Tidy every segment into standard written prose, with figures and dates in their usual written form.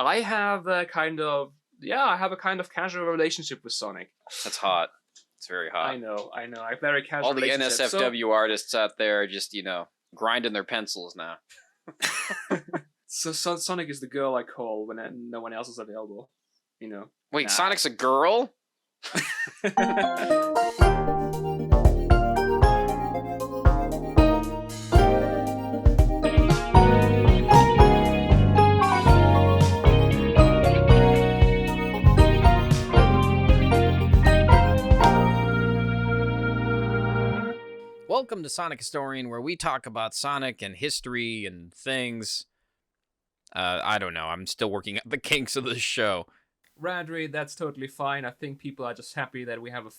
I have a kind of casual relationship with Sonic. That's hot. It's very hot. I know. I have very casual All the relationship. NSFW artists out there are just, grinding their pencils now. So Sonic is the girl I call when no one else is available. Wait, Nah. Sonic's a girl? Welcome to Sonic Historian, where we talk about Sonic and history and things. I don't know. I'm still working out the kinks of this show. Radrey, that's totally fine. I think people are just happy that we have a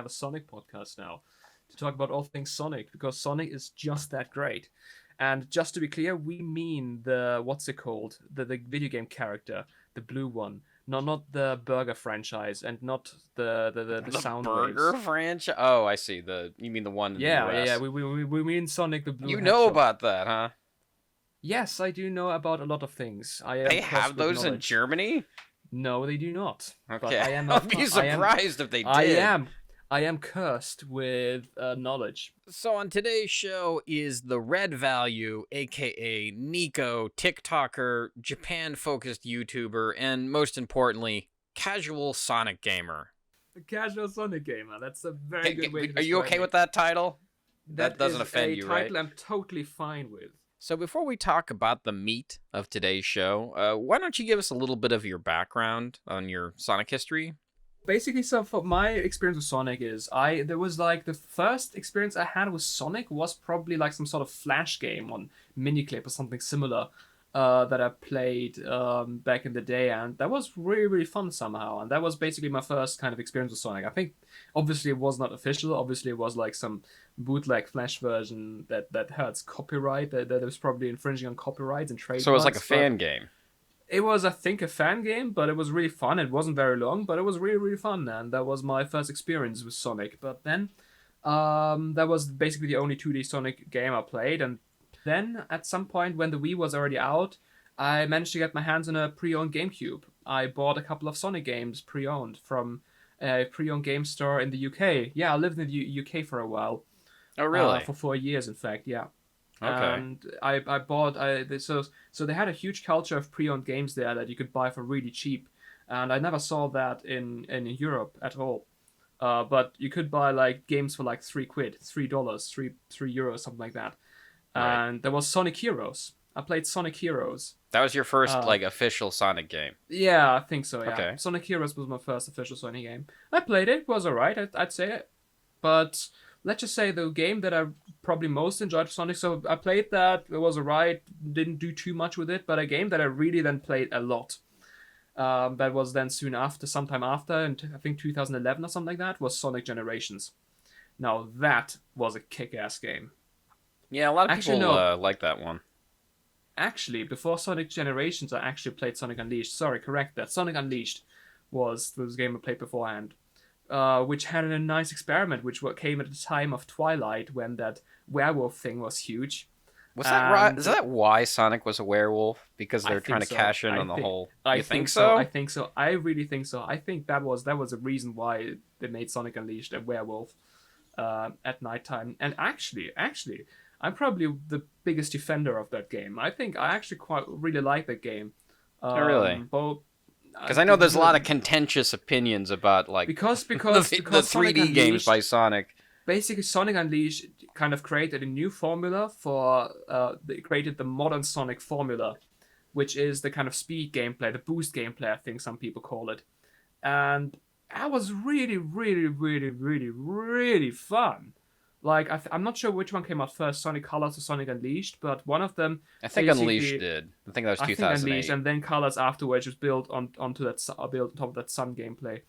Sonic podcast now to talk about all things Sonic, because Sonic is just that great. And just to be clear, we mean the video game character, the blue one. Not the burger franchise, and not the sound burger waves. franchise. Oh, I see. You mean the one in the US. Yeah. We mean Sonic the Blue. You know about that, huh? Yes, I do know about a lot of things. They have those in Germany? No, they do not. Okay, I'd be surprised if they did. I am cursed with knowledge. So on today's show is the Red Value, aka Niko, TikToker, Japan-focused YouTuber, and most importantly, casual Sonic gamer. A casual Sonic gamer. That's a very good way to describe it. Are you okay with that title? That doesn't offend you, right? Title I'm totally fine with. So before we talk about the meat of today's show, why don't you give us a little bit of your background on your Sonic history? Basically, so for my experience with Sonic there was like the first experience I had with Sonic was probably like some sort of Flash game on Miniclip or something similar that I played back in the day, and that was really, really fun somehow. And that was basically my first kind of experience with Sonic. I think obviously it was not official. Obviously it was like some bootleg Flash version that hurts copyright, that was probably infringing on copyrights and trademarks. So it was like a fan game. It was, I think, a fan game, but it was really fun. It wasn't very long, but it was really, really fun, and that was my first experience with Sonic. But then, that was basically the only 2D Sonic game I played, and then, at some point, when the Wii was already out, I managed to get my hands on a pre-owned GameCube. I bought a couple of Sonic games pre-owned from a pre-owned game store in the UK. Yeah, I lived in the UK for a while. Oh, really? For 4 years, in fact, yeah. Okay. And I bought so they had a huge culture of pre-owned games there that you could buy for really cheap, and I never saw that in Europe at all. But you could buy like games for like £3, €3, something like that. Right. And there was Sonic Heroes. I played Sonic Heroes. That was your first official Sonic game. Yeah, I think so. Yeah. Okay. Sonic Heroes was my first official Sonic game. I played it. It was alright. I'd say it, but let's just say the game that I probably most enjoyed Sonic, so I played that, it was alright, didn't do too much with it, but a game that I really then played a lot, that was then sometime after, in I think 2011 or something like that, was Sonic Generations. Now that was a kick-ass game. Yeah, a lot of people like that one. Actually, before Sonic Generations, I actually played Sonic Unleashed. Sorry, correct that. Sonic Unleashed was the game I played beforehand. Which had a nice experiment, which came at the time of Twilight, when that werewolf thing was huge. Was that right? Is that why Sonic was a werewolf? Because they're trying to cash in on the whole. You think so? I think so. I really think so. I think that was a reason why they made Sonic Unleashed a werewolf at nighttime. And actually, I'm probably the biggest defender of that game. I think I actually quite really like that game. Oh, really? Because I know there's a lot of contentious opinions about because the 3D games by Sonic. Basically, Sonic Unleashed kind of created a new formula they created the modern Sonic formula, which is the kind of speed gameplay, the boost gameplay, I think some people call it. And that was really, really, really, really, really fun. Like, I'm not sure which one came out first, Sonic Colors or Sonic Unleashed, but one of them... I think Unleashed did. I think that was 2008. I think Unleashed, and then Colors afterwards was built on top of that Sun gameplay,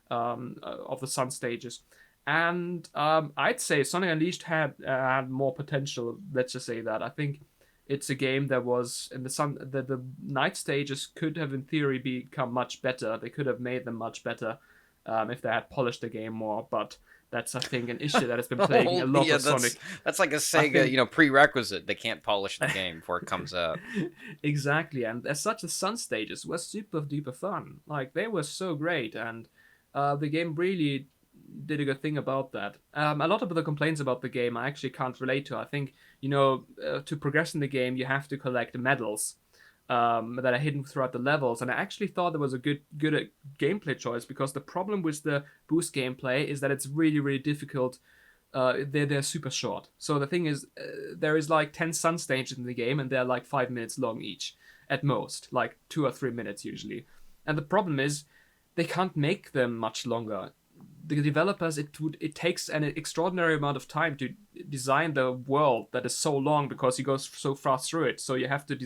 of the Sun stages. And I'd say Sonic Unleashed had more potential, let's just say that. I think it's a game that was... in the night stages could have, in theory, become much better. They could have made them much better if they had polished the game more, but... That's, I think, an issue that has been plaguing a lot of Sonic. That's like a Sega, prerequisite. They can't polish the game before it comes out. Exactly, and as such, the Sun stages were super duper fun. Like, they were so great, and the game really did a good thing about that. A lot of the complaints about the game I actually can't relate to. I think, to progress in the game, you have to collect medals that are hidden throughout the levels. And I actually thought there was a good gameplay choice, because the problem with the boost gameplay is that it's really, really difficult. They're super short. So the thing is, there is like 10 sun stages in the game, and they're like 5 minutes long each, at most, like 2 or 3 minutes usually. And the problem is, they can't make them much longer. The developers, it takes an extraordinary amount of time to design the world that is so long, because you go so fast through it. So you have to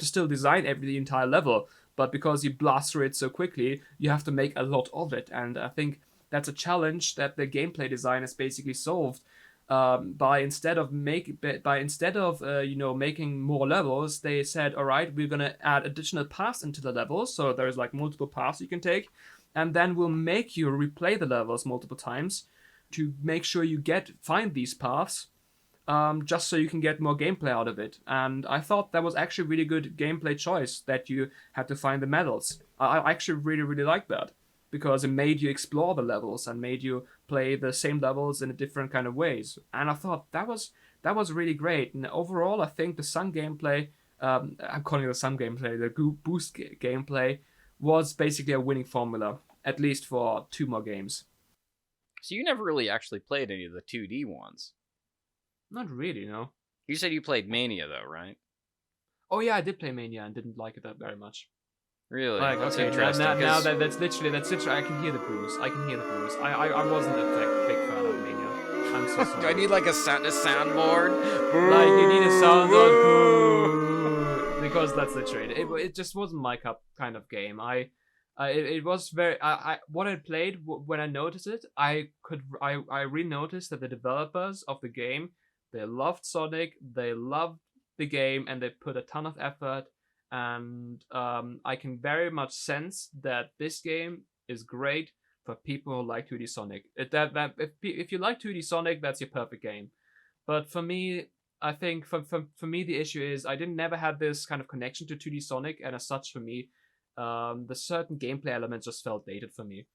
still design the entire level, but because you blast through it so quickly, you have to make a lot of it. And I think that's a challenge that the gameplay design has basically solved, by instead of making more levels, they said, all right, we're gonna add additional paths into the levels, so there's like multiple paths you can take, and then we'll make you replay the levels multiple times to make sure you find these paths, just so you can get more gameplay out of it. And I thought that was actually a really good gameplay choice, that you had to find the medals. I actually really, really liked that, because it made you explore the levels and made you play the same levels in a different kind of ways. And I thought that was really great. And overall, I think the Sun gameplay, I'm calling it the Sun gameplay, the boost gameplay, was basically a winning formula, at least for 2 more games. So you never really actually played any of the 2D ones? Not really, no. You said you played Mania, though, right? Oh yeah, I did play Mania and didn't like it that very much. Really? Like, that's okay, interesting. now that's literally. I can hear the blues. I wasn't a big fan of Mania. I'm so sorry. Do I need like a soundboard? Like, you need a soundboard, because that's literally it. Just wasn't my kind of game. It was very. What I played when I noticed it, I really noticed that the developers of the game, they loved Sonic, they loved the game, and they put a ton of effort. And I can very much sense that this game is great for people who like 2D Sonic. If you like 2D Sonic, that's your perfect game. But for me, I think for me the issue is I never had this kind of connection to 2D Sonic, and as such for me, the certain gameplay elements just felt dated for me.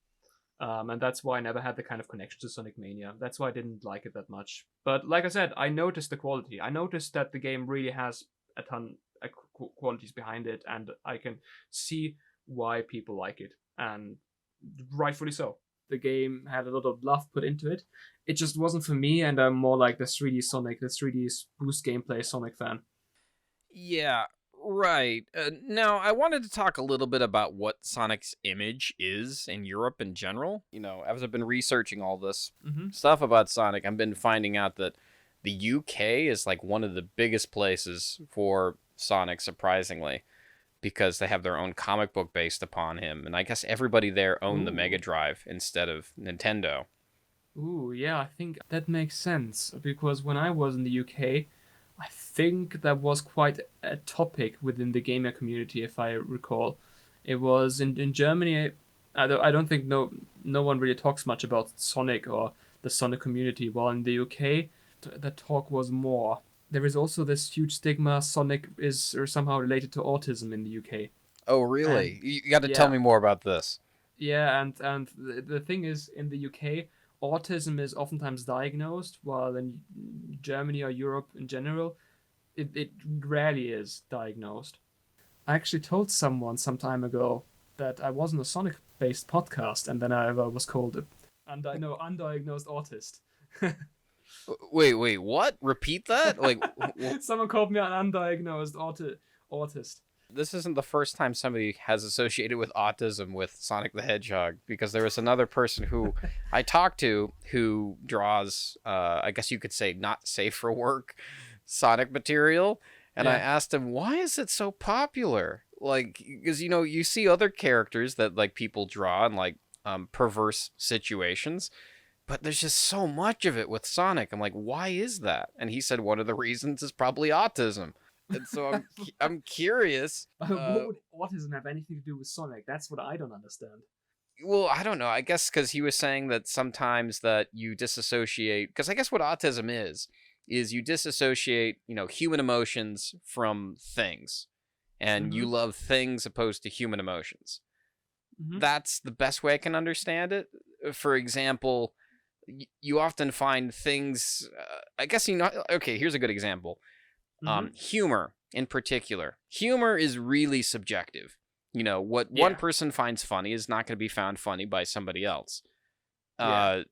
And that's why I never had the kind of connection to Sonic Mania. That's why I didn't like it that much. But like I said, I noticed the quality. I noticed that the game really has a ton qualities behind it, and I can see why people like it, and rightfully so. The game had a lot of love put into it. It just wasn't for me, and I'm more like the 3D boost gameplay Sonic fan. Yeah, right. Now, I wanted to talk a little bit about what Sonic's image is in Europe in general. As I've been researching all this stuff about Sonic, I've been finding out that the UK is like one of the biggest places for Sonic, surprisingly, because they have their own comic book based upon him, and I guess everybody there owned the Mega Drive instead of Nintendo. Ooh, yeah, I think that makes sense, because when I was in the UK, I think that was quite a topic within the gamer community, if I recall. It was in Germany. I don't think no one really talks much about Sonic or the Sonic community, while in the UK, the talk was more. There is also this huge stigma Sonic is somehow related to autism in the UK. Oh, really? You got to tell me more about this. Yeah, and the thing is, in the UK, autism is oftentimes diagnosed, while in Germany or Europe in general, it rarely is diagnosed. I actually told someone some time ago that I was on a Sonic-based podcast, and then I was called undiagnosed autist. Wait, what? Repeat that? Like, someone called me an undiagnosed autist. This isn't the first time somebody has associated with autism with Sonic the Hedgehog, because there was another person who I talked to who draws, I guess you could say, not safe for work Sonic material, and I asked him, why is it so popular? Like, because you see other characters that like people draw in like perverse situations, but there's just so much of it with Sonic. I'm like, why is that? And he said one of the reasons is probably autism. And so I'm curious. What would autism have anything to do with Sonic? That's what I don't understand. Well, I don't know. I guess because he was saying that sometimes that you disassociate. Because I guess what autism is you disassociate, human emotions from things, and you Mm-hmm. love things opposed to human emotions. Mm-hmm. That's the best way I can understand it. For example, you often find things. I guess Okay, here's a good example. Mm-hmm. Humor in particular. Humor is really subjective. What one Yeah. person finds funny is not going to be found funny by somebody else. Yeah. Uh,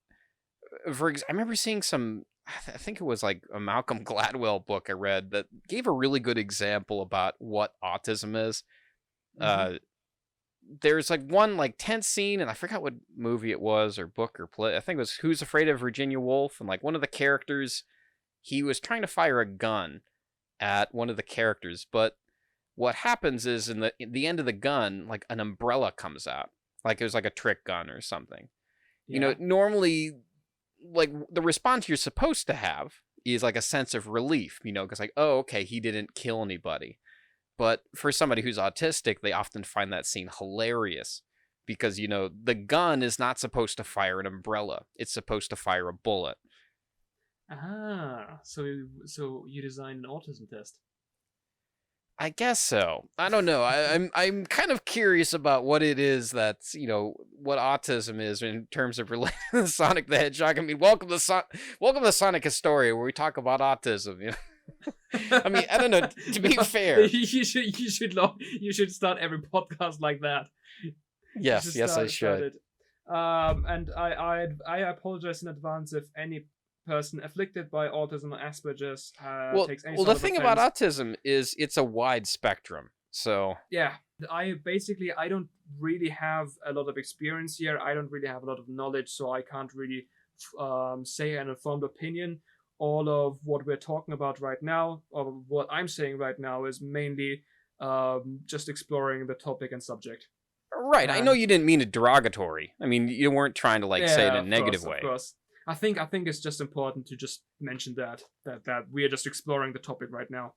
I remember seeing some. I think it was like a Malcolm Gladwell book I read that gave a really good example about what autism is. Mm-hmm. Uh, there's like one like tense scene, and I forgot what movie it was or book or play. I think it was Who's Afraid of Virginia Woolf, and like one of the characters, he was trying to fire a gun at one of the characters, but what happens is in the end of the gun, like an umbrella comes out, like it was like a trick gun or something. Yeah. Normally, like the response you're supposed to have is like a sense of relief, because like, oh, okay, he didn't kill anybody. But for somebody who's autistic, they often find that scene hilarious because the gun is not supposed to fire an umbrella; it's supposed to fire a bullet. Ah, so you designed an autism test. I guess so. I don't know. I'm kind of curious about what it is that's what autism is in terms of relating to Sonic the Hedgehog. I mean, welcome to Sonic Historia, where we talk about autism. I mean, I don't know. To be No, fair, you should start every podcast like that. You should yes, I start should. it. And I apologize in advance if any person afflicted by autism or Asperger's Well, takes any well, sort the of thing about offense. autism is it's a wide spectrum. So Yeah, I don't really have a lot of experience here. I don't really have a lot of knowledge, so I can't really say an informed opinion. All of what we're talking about right now, or what I'm saying right now, is mainly just exploring the topic and subject. right, I know And you didn't mean it derogatory. I mean, you weren't trying to like say it yeah, in a negative of way. course. I think it's just important to just mention that we are just exploring the topic right now.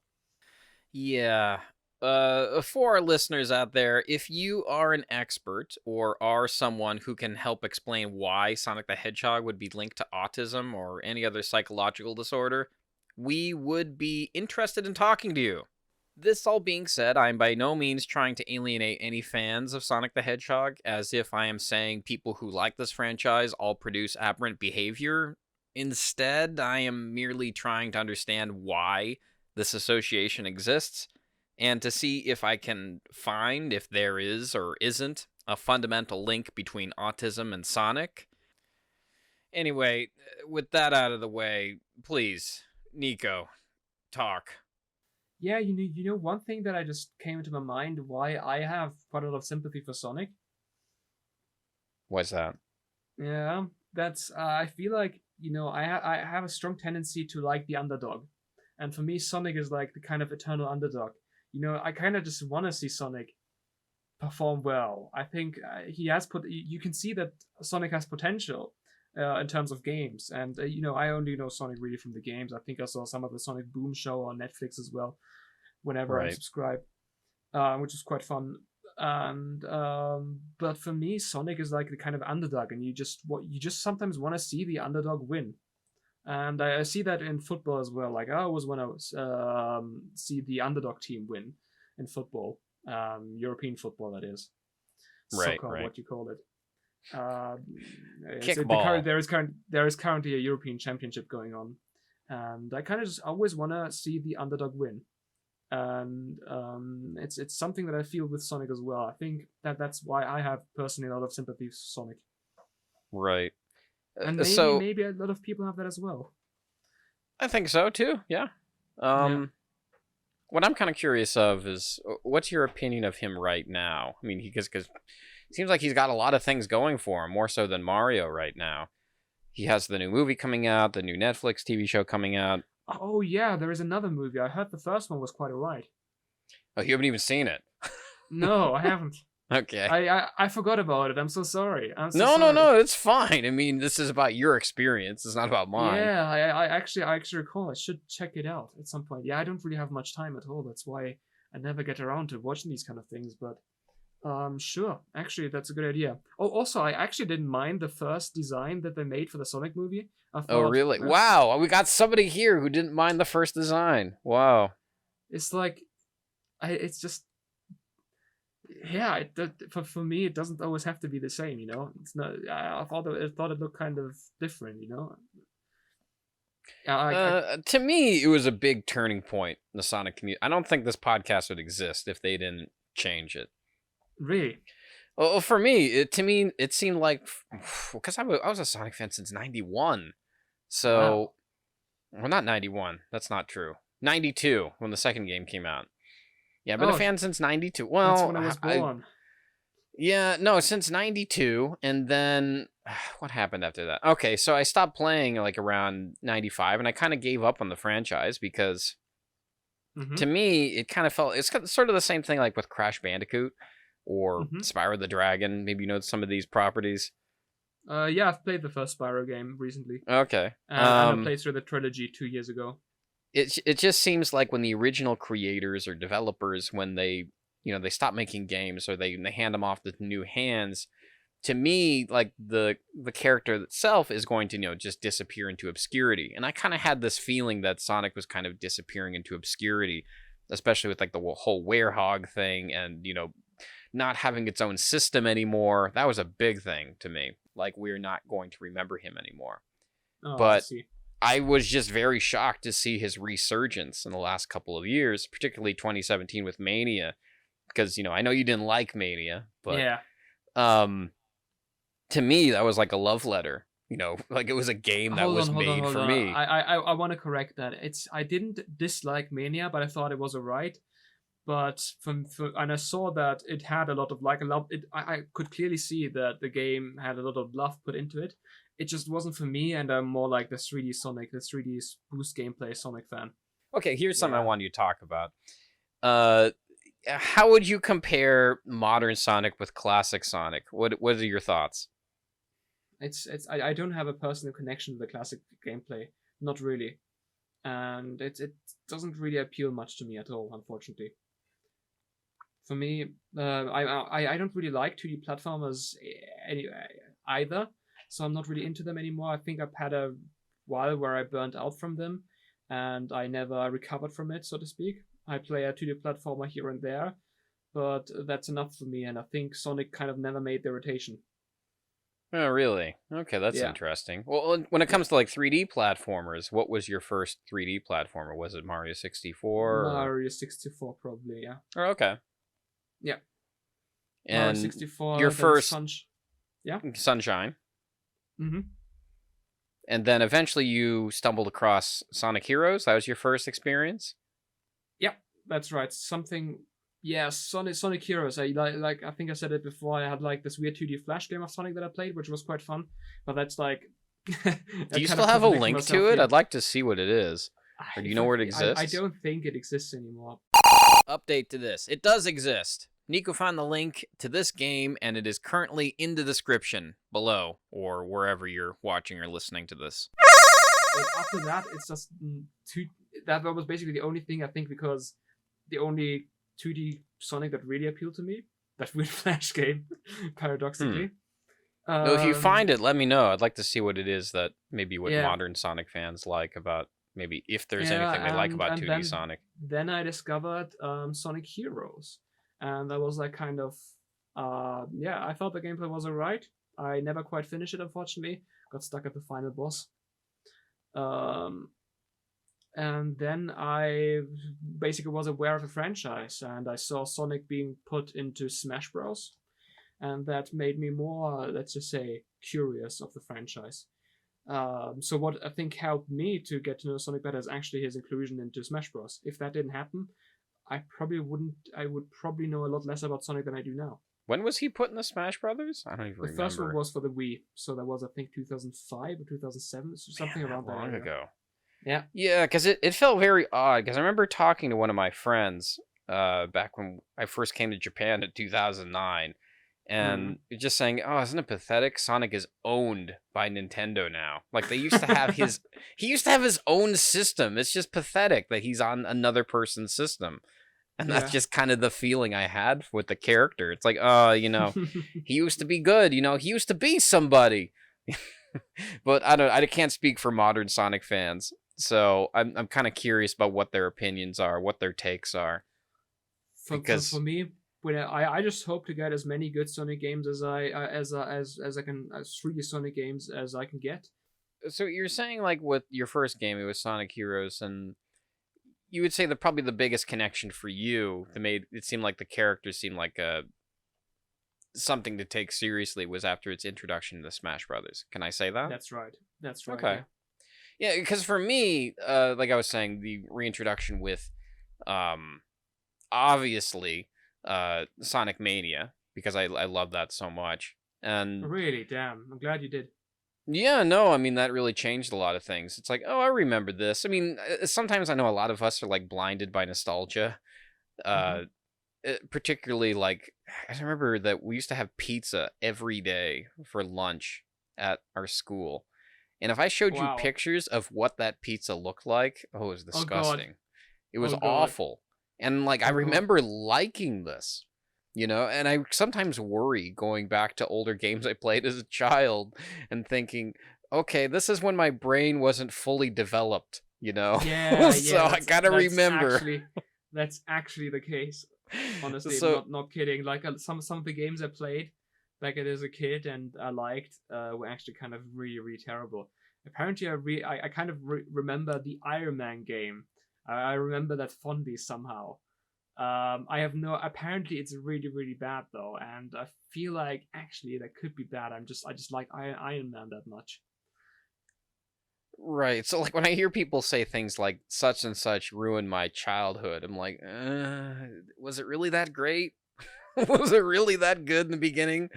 Yeah. For our listeners out there, if you are an expert or are someone who can help explain why Sonic the Hedgehog would be linked to autism or any other psychological disorder, we would be interested in talking to you. This all being said, I am by no means trying to alienate any fans of Sonic the Hedgehog, as if I am saying people who like this franchise all produce aberrant behavior. Instead, I am merely trying to understand why this association exists, and to see if I can find if there is or isn't a fundamental link between autism and Sonic. Anyway, with that out of the way, please, Niko, talk. Yeah, one thing that I just came into my mind why I have quite a lot of sympathy for Sonic. What's that? Yeah, that's I feel like I have a strong tendency to like the underdog, and for me Sonic is like the kind of eternal underdog. I kind of just want to see Sonic perform well. I think he has put. You can see that Sonic has potential in terms of games, and I only know Sonic really from the games. I think I saw some of the Sonic Boom show on Netflix as well whenever I'm Right. subscribed, which is quite fun. And but for me, Sonic is like the kind of underdog, and you just sometimes want to see the underdog win. And I see that in football as well. Like I always want to see the underdog team win in football, European football that is, Right, soccer, right. what you call it. Uh, Kickball. there is currently a European Championship going on, and I kind of just always want to see the underdog win. And it's something that I feel with Sonic as well. I think that's why I have personally a lot of sympathy for Sonic, Right. and So maybe a lot of people have that as well. I think so too. Yeah. Yeah. What I'm kind of curious of is what's your opinion of him right now? I mean, because it seems like he's got a lot of things going for him, more so than Mario right now. He has the new movie coming out, the new Netflix TV show coming out. Oh yeah, there is another movie. I heard the first one was quite alright. Oh, you haven't even seen it. No, I haven't. Okay. I forgot about it. I'm so sorry. I'm so No, sorry. it's fine. I mean, this is about your experience. It's not about mine. Yeah, I actually recall. I should check it out at some point. Yeah, I don't really have much time at all. That's why I never get around to watching these kind of things. But Sure. Actually, that's a good idea. Oh, also, I actually didn't mind the first design that they made for the Sonic movie. I Oh, thought really? Wow, we got somebody here who didn't mind the first design. Wow. it's like, it's just, yeah. For me, it doesn't always have to be the same. It's not. I thought it looked kind of different. To me, it was a big turning point in the Sonic community. I don't think this podcast would exist if they didn't change it. Really. Well, for me, it seemed like, because I was a Sonic fan since '91. So, Wow. well, not 91. That's not true. 92 when the second game came out. Yeah, I've been a fan since 92. Well, That's when I was born. Yeah, no, since 92, and then what happened after that? Okay, so I stopped playing like around 95, and I kind of gave up on the franchise because to me, it kind of felt, it's sort of the same thing like with Crash Bandicoot or Spyro the Dragon. Maybe you know some of these properties. Yeah, I've played the first Spyro game recently. Okay. And I played through the trilogy 2 years ago. It just seems like when the original creators or developers, when they stop making games or they hand them off to new hands, to me, like the character itself is going to just disappear into obscurity. And I kind of had this feeling that Sonic was kind of disappearing into obscurity, especially with like the whole werehog thing and not having its own system anymore. That was a big thing to me. Like, we're not going to remember him anymore. Oh, but I was just very shocked to see his resurgence in the last couple of years, particularly 2017 with Mania, because I know you didn't like Mania, but yeah. To me that was like a love letter. Like it was a game that was made for me. I want to correct that. I didn't dislike Mania, but I thought it was alright. But and I saw that it had a lot of I could clearly see that the game had a lot of love put into it. It just wasn't for me, and I'm more like the 3D Sonic, the 3D boost gameplay Sonic fan. Okay, here's something I want you to talk about. How would you compare modern Sonic with classic Sonic? What are your thoughts? I don't have a personal connection to the classic gameplay, not really, and it doesn't really appeal much to me at all, unfortunately. For me, I don't really like 2D platformers either, so I'm not really into them anymore. I think I've had a while where I burnt out from them, and I never recovered from it, so to speak. I play a 2D platformer here and there, but that's enough for me, and I think Sonic kind of never made the rotation. Oh, really? Okay, that's interesting. Well, when it comes to like 3D platformers, what was your first 3D platformer? Was it Mario 64? Mario 64, probably, yeah. Oh, okay. Yeah. And Mario 64, your first Sunshine. And then eventually you stumbled across Sonic Heroes. That was your first experience? Yeah, that's right. Sonic Heroes. I think I said it before. I had like this weird 2D flash game of Sonic that I played, which was quite fun. But that's like. Do you still have a link to it? I'd like to see what it is. Or do you know where it exists? I don't think it exists anymore. Update to this. It does exist. Niko found the link to this game, and it is currently in the description below, or wherever you're watching or listening to this. But after that, it's just that was basically the only thing I think, because the only 2D Sonic that really appealed to me, that weird flash game, paradoxically. No, if you find it, let me know. I'd like to see what it is that maybe modern Sonic fans like about, maybe if there's anything they like about 2D Sonic. Then I discovered Sonic Heroes, and that was like kind of, I thought the gameplay was alright. I never quite finished it, unfortunately. Got stuck at the final boss. And then I basically was aware of the franchise, and I saw Sonic being put into Smash Bros. And that made me more, let's just say, curious of the franchise. So what I think helped me to get to know Sonic better is actually his inclusion into Smash Bros. If that didn't happen, I would probably know a lot less about Sonic than I do now. When was he put in the Smash Brothers? I don't even remember. The first one was for the Wii, so that was, I think, 2005 or 2007, something around that. Long ago. Yeah. Yeah, because it felt very odd, because I remember talking to one of my friends back when I first came to Japan in 2009, and just saying, oh, isn't it pathetic? Sonic is owned by Nintendo now. Like, they used to have he used to have his own system. It's just pathetic that he's on another person's system. And that's Yeah. just kind of the feeling I had with the character. It's like, he used to be good, he used to be somebody. But I can't speak for modern Sonic fans. So I'm kind of curious about what their opinions are, what their takes are. For Because me, when I just hope to get as many good Sonic games as I can, as 3D Sonic games as I can get. so you're saying like with your first game it was Sonic Heroes, and you would say that probably the biggest connection for you that made it seem like the characters seemed like something to take seriously was after its introduction to Smash Brothers. Can I say that? That's right. That's right. Okay. Yeah. Yeah, because for me, like I was saying, the reintroduction with, um, obviously, Sonic Mania, because I love that so much, and Really, damn. I'm glad you did. yeah, no, I mean that really changed a lot of things. It's like, oh, I remember this. I mean, sometimes I know a lot of us are like blinded by nostalgia. Hmm. Uh, Particularly like I remember that we used to have pizza every day for lunch at our school. And if I showed you Wow. pictures of what that pizza looked like, oh, it was Oh God. disgusting. It was Oh God. awful. And like I Oh God. remember liking this, and I sometimes worry going back to older games I played as a child and thinking, okay, this is when my brain wasn't fully developed, Yeah, So yeah. I gotta remember. That's actually the case. Honestly, So not kidding. Like some of the games I played back as a kid and I liked were actually kind of really really terrible. Apparently, I kind of remember the Iron Man game. I remember that fondly somehow. I have no. Apparently, it's really really bad though, and I feel like actually that could be bad. I just like Iron Man that much. right. So like when I hear people say things like such and such ruined my childhood, I'm like, was it really that great? Was it really that good in the beginning?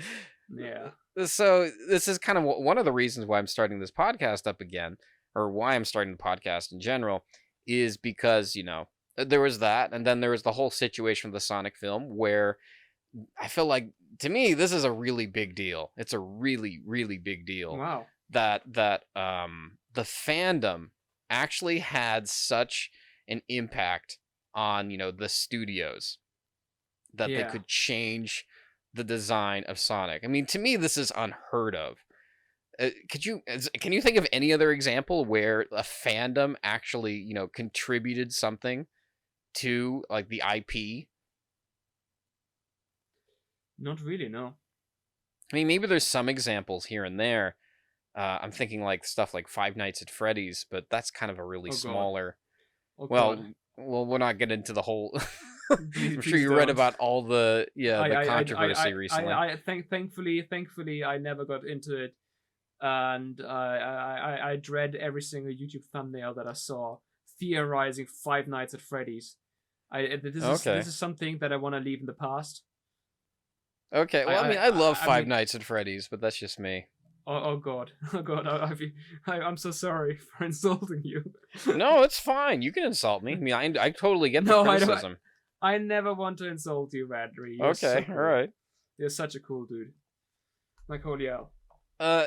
Yeah. So this is kind of one of the reasons why I'm starting this podcast up again, or why I'm starting the podcast in general, is because there was that, and then there was the whole situation with the Sonic film where I feel like to me this is a really big deal. It's a really really big deal Wow. that the fandom actually had such an impact on the studios that they Yeah. could change the design of Sonic. I mean, to me, this is unheard of. Can you think of any other example where a fandom actually contributed something to like the IP? Not really. No. I mean, maybe there's some examples here and there. I'm thinking like stuff like Five Nights at Freddy's, but that's kind of a really Oh God. smaller. Oh Well, God. we're not getting into the whole. Please, I'm sure please you read don't. about all the controversy recently. Thankfully, I never got into it, and I dread every single YouTube thumbnail that I saw theorizing Five Nights at Freddy's. This Okay. is something that I want to leave in the past. Okay. I Well, I I mean, I love I Five mean, Nights at Freddy's, but that's just me. oh God, oh God, I'm so sorry for insulting you. No, it's fine. You can insult me. I mean, I totally get the No, I don't. criticism. I never want to insult you, Radrey. You're so Okay. All cool. right. You're such a cool dude. Like holy hell.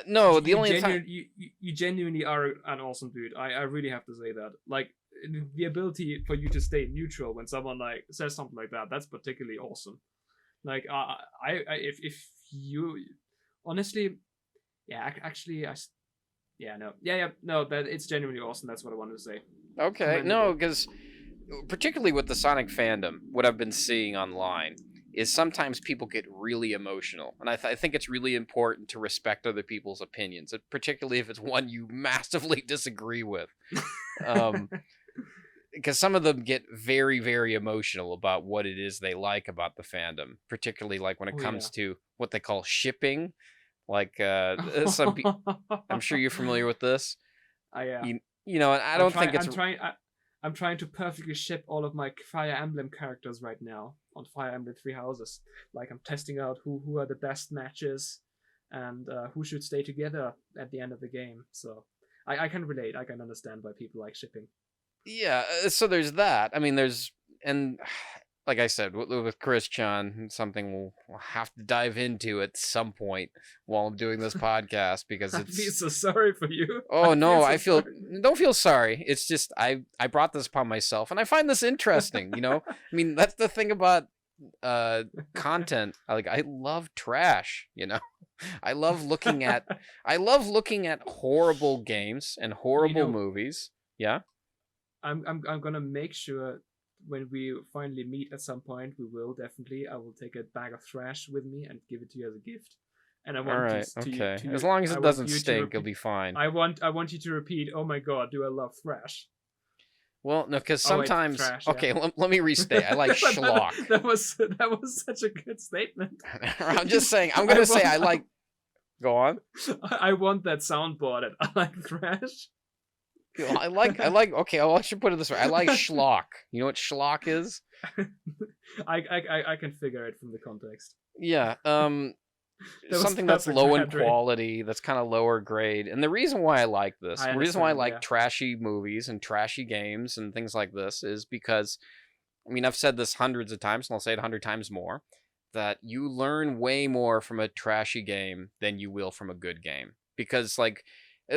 No, the only time. You genuinely are an awesome dude. I really have to say that. Like the ability for you to stay neutral when someone like says something like that, that's particularly awesome. Like if you honestly, yeah, actually yeah, no, yeah, no, that it's genuinely awesome. That's what I wanted to say. Okay. No, Commendable. because particularly with the Sonic fandom, what I've been seeing online is sometimes people get really emotional, and I think it's really important to respect other people's opinions, particularly if it's one you massively disagree with. Um, because some of them get very, very emotional about what it is they like about the fandom, particularly like when it Oh yeah. comes to what they call shipping. Like I'm sure you're familiar with this. Yeah. And I I'm don't think trying. it's I'm trying to perfectly ship all of my Fire Emblem characters right now on Fire Emblem Three Houses. Like I'm testing out who are the best matches, and who should stay together at the end of the game. So I can relate. I can understand why people like shipping. yeah. So there's that. I mean, there's and like I said, with Christian, something we'll have to dive into at some point while I'm doing this podcast because I feel it's. so sorry for you. Oh no, so I feel. sorry. Don't feel sorry. It's just I brought this upon myself, and I find this interesting. I mean, that's the thing about content. I love trash. I love looking at horrible games and horrible movies. Yeah. I'm gonna make sure when we finally meet at some point, we will definitely. I will take a bag of trash with me and give it to you as a gift. And I want All right. to Okay. to As long as I it want doesn't you to stink, repeat, it'll be fine. I want you to repeat. Oh my god, do I love thrash? Well, no, because Oh, wait, sometimes. trash, Okay, yeah. let me restate. I like schlock. That was such a good statement. I'm just saying. I'm gonna say I like. Go on. I want that soundboard. I like thrash. I like. Okay, I should put it this way. I like schlock. You know what schlock is? I can figure it from the context. Yeah. That Something that's perfect, low in Radrey. quality, that's kind of lower grade. And the reason why I like this, I the reason why I understand, like yeah. trashy movies and trashy games and things like this is because, I mean, I've said this hundreds of times, and I'll say it 100 times more, that you learn way more from a trashy game than you will from a good game. Because, like,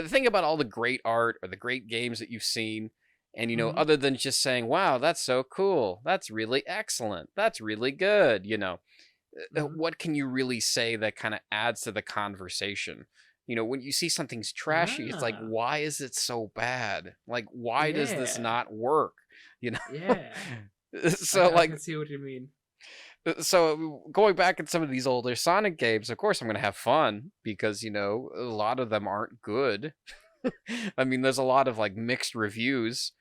think about all the great art or the great games that you've seen, and, Mhm. other than just saying, wow, that's so cool, that's really excellent, that's really good, Mhm. what can you really say that kind of adds to the conversation? When you see something's trashy, it's like, Ah, why is it so bad? Like, why does this yeah, not work? You know? yeah. So, I like, can see what you mean. so going back in some of these older Sonic games, of course I'm going to have fun because, a lot of them aren't good. I mean, there's a lot of, like, mixed reviews.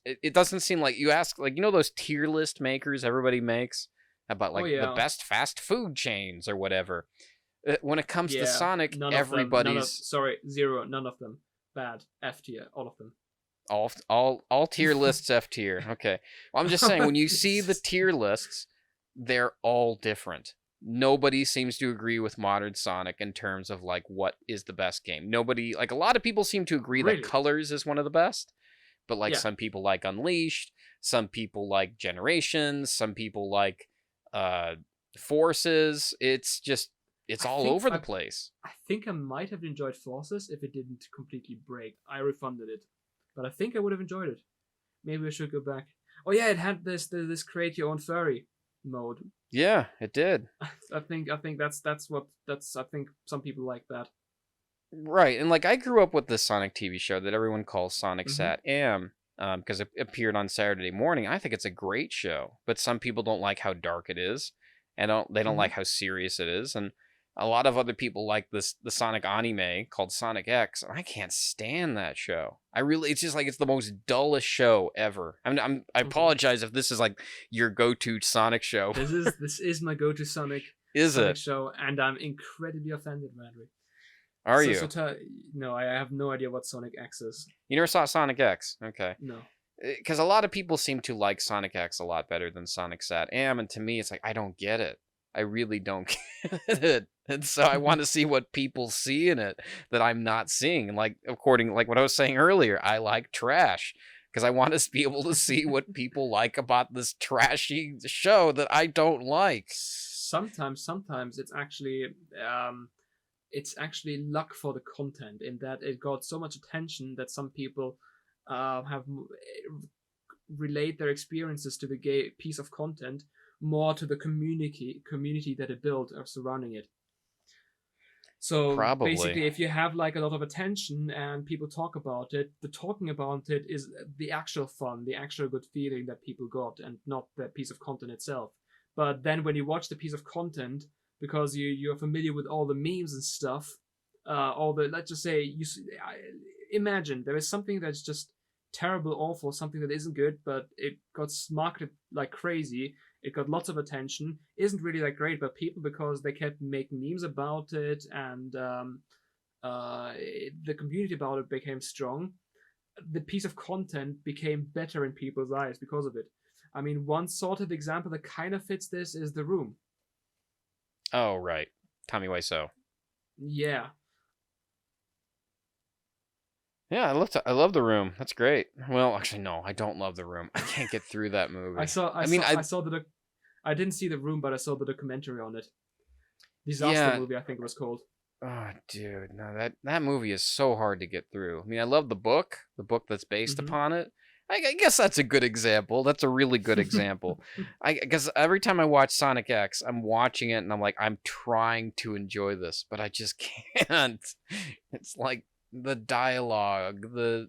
It doesn't seem like you ask, like, those tier list makers everybody makes about, Oh like, the yeah, best fast food chains or whatever. When it comes to yeah. Sonic, None of them. everybody's Sorry, zero. None of them. Bad. F tier. All of them. all tier lists F tier. Okay. Well, I'm just saying when you see the tier lists, they're all different. Nobody seems to agree with modern Sonic in terms of, like, what is the best game. Nobody, like, a lot of people seem to agree that Really? Colors is one of the best, but, like, Yeah. some people like Unleashed, some people like Generations, some people like Forces. It's all over the place. I think I might have enjoyed Forces if it didn't completely break. I refunded it, but I think I would have enjoyed it. Maybe I should go back. Oh yeah, it had this create your own furry mode. Yeah, it did. I think that's I think some people like that. Right, and, like, I grew up with this Sonic TV show that everyone calls Sonic Mhm. Sat Am, because it appeared on Saturday morning. I think it's a great show, but some people don't like how dark it is, and they don't Mhm. like how serious it is, and a lot of other people like the Sonic anime called Sonic X, and I can't stand that show. It's just like it's the most dullest show ever. I Mhm. apologize if this is like your go-to Sonic show. This is my go-to Sonic Is Sonic it? show, and I'm incredibly offended, Radrey. Are So, you? no, I have no idea what Sonic X is. You never saw Sonic X? Okay. No. Because a lot of people seem to like Sonic X a lot better than Sonic Sat Am, and to me, it's like, I don't get it. I really don't get it. And so I want to see what people see in it that I'm not seeing. And, like, according, like what I was saying earlier, I like trash because I want to be able to see what people like about this trashy show that I don't like. Sometimes it's actually luck for the content in that it got so much attention that some people have relate their experiences to the gay piece of content more to the community that it built surrounding it. So Probably. basically, if you have like a lot of attention and people talk about it, the talking about it is the actual fun, the actual good feeling that people got, and not the piece of content itself. But then when you watch the piece of content, because you're familiar with all the memes and stuff, let's just say imagine there is something that's just terrible, awful, something that isn't good, but it got marketed like crazy. It got lots of attention. Isn't really that great, but people, because they kept making memes about it, and the community about it became strong. The piece of content became better in people's eyes because of it. I mean, one sort of example that kind of fits this is The Room. Oh, right. Tommy Wiseau. Yeah. Yeah, I love The Room. That's great. Well, actually, no, I don't love The Room. I can't get through that movie. I saw I didn't see The Room, but I saw the documentary on it. Disaster Yeah. movie, I think it was called. Oh, dude, no, that movie is so hard to get through. I mean, I love the book that's based upon it. I guess that's a good example. That's a really good example. Because every time I watch Sonic X, I'm watching it and I'm like, I'm trying to enjoy this, but I just can't. It's like the dialogue, I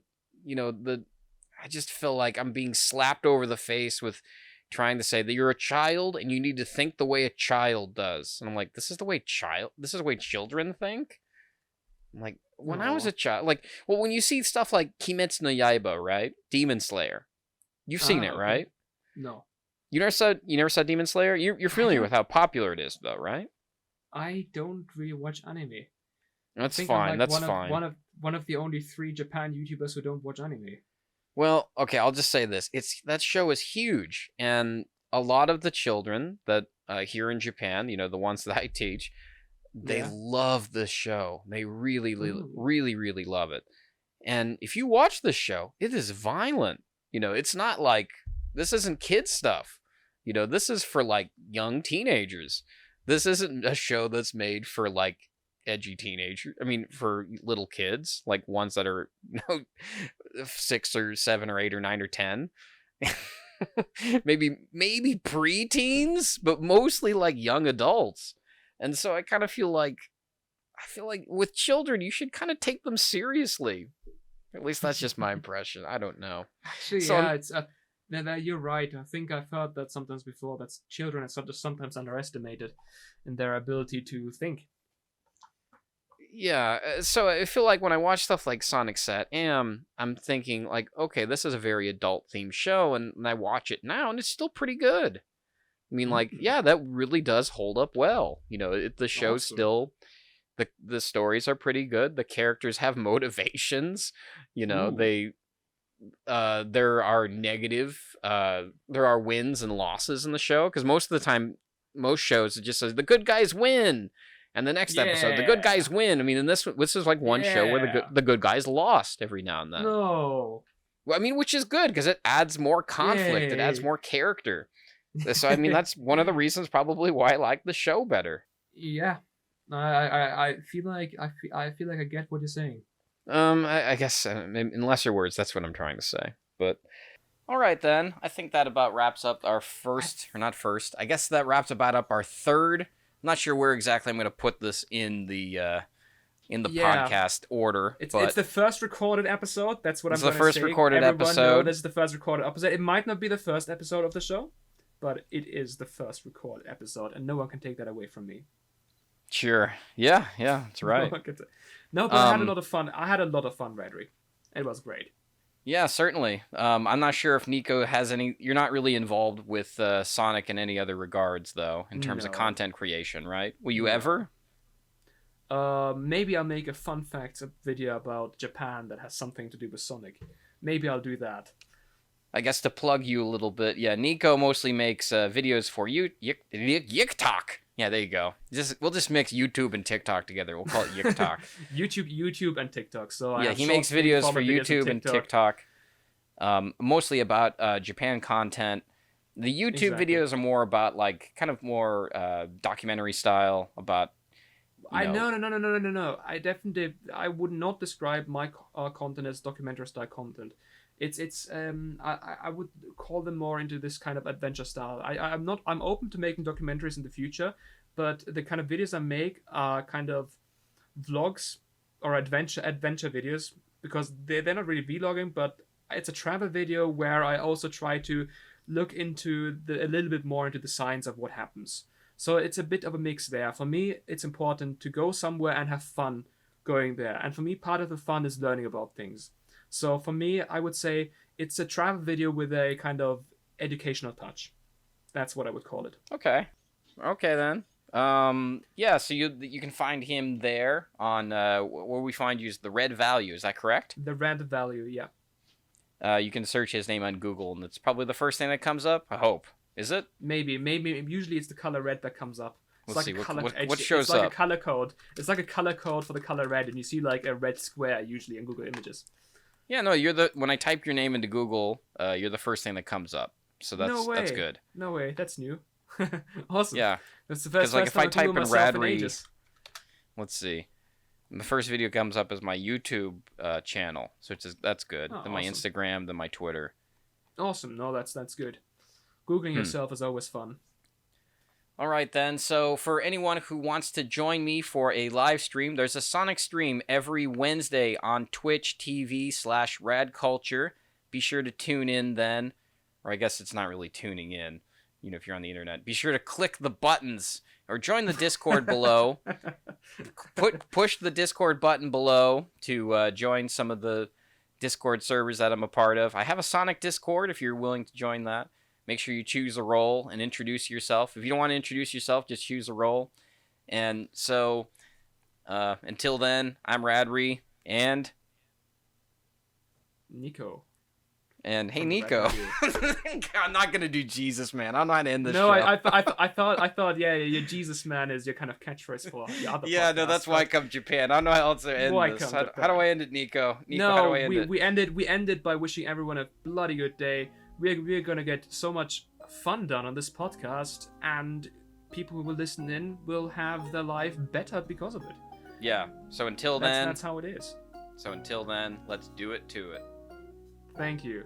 just feel like I'm being slapped over the face with trying to say that you're a child and you need to think the way a child does. And I'm like, this is the way children think? I'm like, when I was a child, like, well, when you see stuff like Kimetsu no Yaiba, right? Demon Slayer. You've seen it, Okay. right? No. You never saw Demon Slayer? You're familiar with how popular it is though, right? I don't really watch anime. That's I think fine. I'm like That's fine. One of the only 3 Japan YouTubers who don't watch anime. Well, okay, I'll just say this. That show is huge, and a lot of the children that here in Japan, the ones that I teach, they love the show. They really, really, really love it. And if you watch the show, it is violent. It's not like, this isn't kid stuff. This is for like young teenagers. This isn't a show that's made for like edgy teenagers. I mean, for little kids, like ones that are 6 or 7 or 8 or 9 or 10. maybe preteens, but mostly like young adults. And so I feel like with children, you should kind of take them seriously. At least that's just my impression. I don't know. Actually, so it's you're right. I think I've heard that sometimes before. That children are sometimes underestimated in their ability to think. Yeah, so I feel like when I watch stuff like Sonic Sat Am, I'm thinking like, okay, this is a very adult-themed show, and I watch it now, and it's still pretty good. I mean, like, yeah, that really does hold up well. The show's still, the stories are pretty good. The characters have motivations. There are there are wins and losses in the show, because most of the time, most shows, it just says the good guys win. And the next episode, the good guys win. I mean, and this is like one show where the good guys lost every now and then. No. Well, I mean, which is good because it adds more conflict. It adds more character. So I mean, that's one of the reasons probably why I like the show better. Yeah, I feel like I get what you're saying. I guess in lesser words, that's what I'm trying to say. But all right then, I think that about wraps up our I guess that wraps about up our third. I'm not sure where exactly I'm going to put this in the podcast order. It's the first recorded episode. That's what I'm going to say. It's the first recorded episode. This is the first recorded episode. It might not be the first episode of the show, but it is the first recorded episode, and no one can take that away from me. Sure. Yeah, that's right. No, but I had a lot of fun. I had a lot of fun, Radrey. It was great. Yeah, certainly. I'm not sure if Niko has any... You're not really involved with Sonic in any other regards, though, in terms of content creation, right? Will you ever? Maybe I'll make a fun facts video about Japan that has something to do with Sonic. Maybe I'll do that. I guess to plug you a little bit, yeah, Niko mostly makes videos for YikTok. Yeah, there you go. We'll just mix YouTube and TikTok together. We'll call it YikTok. YouTube, and TikTok. So yeah, he makes videos for YouTube and TikTok. Mostly about Japan content. The YouTube videos are more about like kind of more documentary style about. No. I would not describe my content as documentary style content. I would call them more into this kind of adventure style. I'm open to making documentaries in the future, but the kind of videos I make are kind of vlogs or adventure videos, because they're not really vlogging, but it's a travel video where I also try to look into a little bit more into the science of what happens. So it's a bit of a mix there. For me, it's important to go somewhere and have fun going there. And for me, part of the fun is learning about things. So for me, I would say it's a travel video with a kind of educational touch. That's what I would call it. Okay then. Yeah, so you can find him there on where we find you is the Red Value. Is that correct? The Red Value, yeah. You can search his name on Google, and it's probably the first thing that comes up. I hope. Is it? Maybe. Usually it's the color red that comes up. It's Let's like see. a color, what shows up? It's like a color code. It's like a color code for the color red, and you see like a red square usually in Google Images. Yeah, no, when I type your name into Google, you're the first thing that comes up. So that's good. No way, that's new. Awesome. Yeah, That's the because first like time if I Googled type in myself in Radrey, ages. let's see. The first video comes up as my YouTube channel, so that's good. Oh, Then my awesome. Instagram, then my Twitter. Awesome. No, that's good. Googling yourself is always fun. All right, then. So for anyone who wants to join me for a live stream, there's a Sonic stream every Wednesday on Twitch TV/RadCulture. Be sure to tune in then. Or I guess it's not really tuning in, if you're on the internet. Be sure to click the buttons or join the Discord below. Push the Discord button below to join some of the Discord servers that I'm a part of. I have a Sonic Discord if you're willing to join that. Make sure you choose a role and introduce yourself. If you don't want to introduce yourself, just choose a role. And so, until then, I'm Radrey and Niko. And hey, Niko. I'm not gonna do Jesus man. I'm not in this show. No, I thought, yeah, your Jesus man is your kind of catchchphrase for the other. Yeah, no, that's why I come Japan. I don't know how else to end this. How do I end it, Niko? No, how do I end it? we ended by wishing everyone a bloody good day. We're gonna get so much fun done on this podcast, and people who will listen in will have their life better because of it. Yeah. So until then, that's how it is. So until then, let's do it to it. Thank you.